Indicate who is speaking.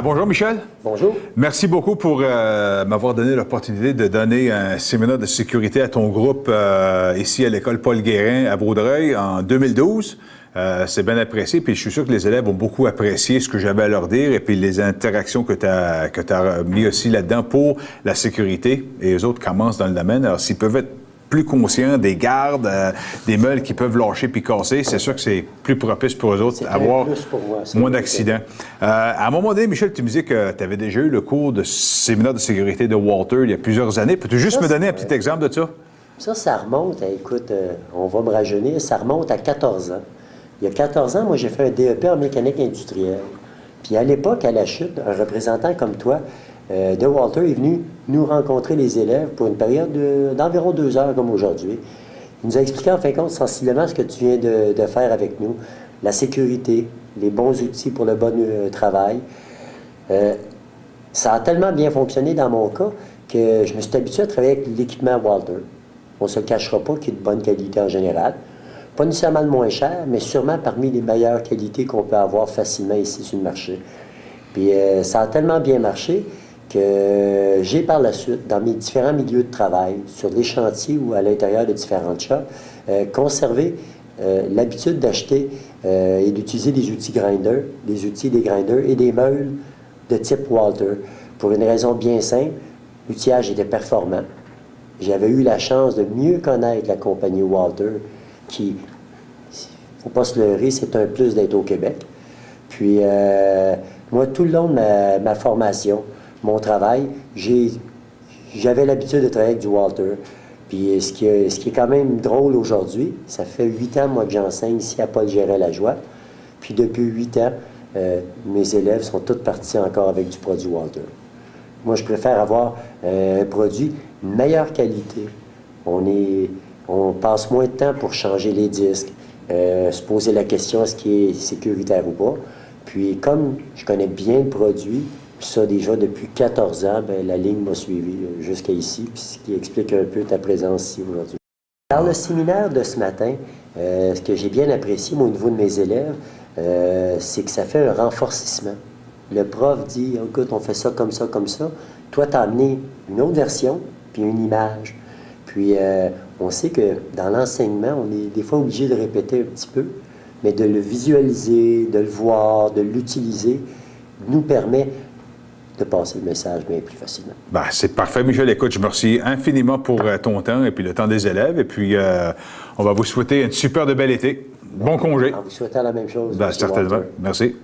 Speaker 1: Bonjour Michel.
Speaker 2: Bonjour.
Speaker 1: Merci beaucoup pour m'avoir donné l'opportunité de donner un séminaire de sécurité à ton groupe ici à l'école Paul Guérin à Vaudreuil en 2012. C'est bien apprécié, puis je suis sûr que les élèves ont beaucoup apprécié ce que j'avais à leur dire et puis les interactions que tu as mis aussi là-dedans pour la sécurité. Et les autres commencent dans le domaine. Alors, s'ils peuvent être plus conscients des gardes, des meules qui peuvent lâcher puis casser, c'est sûr que c'est plus propice pour eux autres d'avoir moins d'accidents. À un moment donné, Michel, tu me disais que tu avais déjà eu le cours de séminaire de sécurité de Walter il y a plusieurs années. Peux-tu juste me donner un petit exemple de ça?
Speaker 2: Ça remonte, écoute, on va me rajeunir, ça remonte à 14 ans. Il y a 14 ans, moi, j'ai fait un DEP en mécanique industrielle. Puis à l'époque, à la chute, un représentant comme toi de Walter est venu nous rencontrer les élèves pour une période d'environ 2 heures comme aujourd'hui. Il nous a expliqué en fin de compte sensiblement ce que tu viens de faire avec nous, la sécurité, les bons outils pour le bon travail. Ça a tellement bien fonctionné dans mon cas que je me suis habitué à travailler avec l'équipement Walter. On ne se cachera pas qu'il est de bonne qualité en général. Pas nécessairement le moins cher, mais sûrement parmi les meilleures qualités qu'on peut avoir facilement ici sur le marché. Puis ça a tellement bien marché que j'ai par la suite, dans mes différents milieux de travail, sur des chantiers ou à l'intérieur de différentes shops, conservé l'habitude d'acheter et d'utiliser des outils grinder, des grinders et des meules de type Walter. Pour une raison bien simple, l'outillage était performant. J'avais eu la chance de mieux connaître la compagnie Walter, qui, il ne faut pas se leurrer, c'est un plus d'être au Québec. Puis, moi, tout le long de ma formation, mon travail, j'avais l'habitude de travailler avec du Walter. Puis, ce qui est quand même drôle aujourd'hui, ça fait 8 ans, moi, que j'enseigne ici à Paul Guérin-Lajoie. Puis, depuis 8 ans, mes élèves sont tous partis encore avec du produit Walter. Moi, je préfère avoir un produit de meilleure qualité. On passe moins de temps pour changer les disques, se poser la question est-ce qu'il est sécuritaire ou pas. Puis comme je connais bien le produit, puis ça déjà depuis 14 ans, bien, la ligne m'a suivi jusqu'à ici, puis ce qui explique un peu ta présence ici aujourd'hui. Dans le séminaire de ce matin, ce que j'ai bien apprécié moi, au niveau de mes élèves, c'est que ça fait un renforcissement. Le prof dit « Écoute, on fait ça, comme ça, comme ça. » Toi, tu as amené une autre version, puis une image. Puis, on sait que dans l'enseignement, on est des fois obligé de répéter un petit peu, mais de le visualiser, de le voir, de l'utiliser, nous permet de passer le message bien plus facilement.
Speaker 1: Ben, c'est parfait, Michel. Écoute, je me remercie infiniment pour ton temps et puis le temps des élèves. Et puis, on va vous souhaiter une super de bel été. Bon congé.
Speaker 2: En vous souhaitant la même chose.
Speaker 1: Ben, certainement. Merci.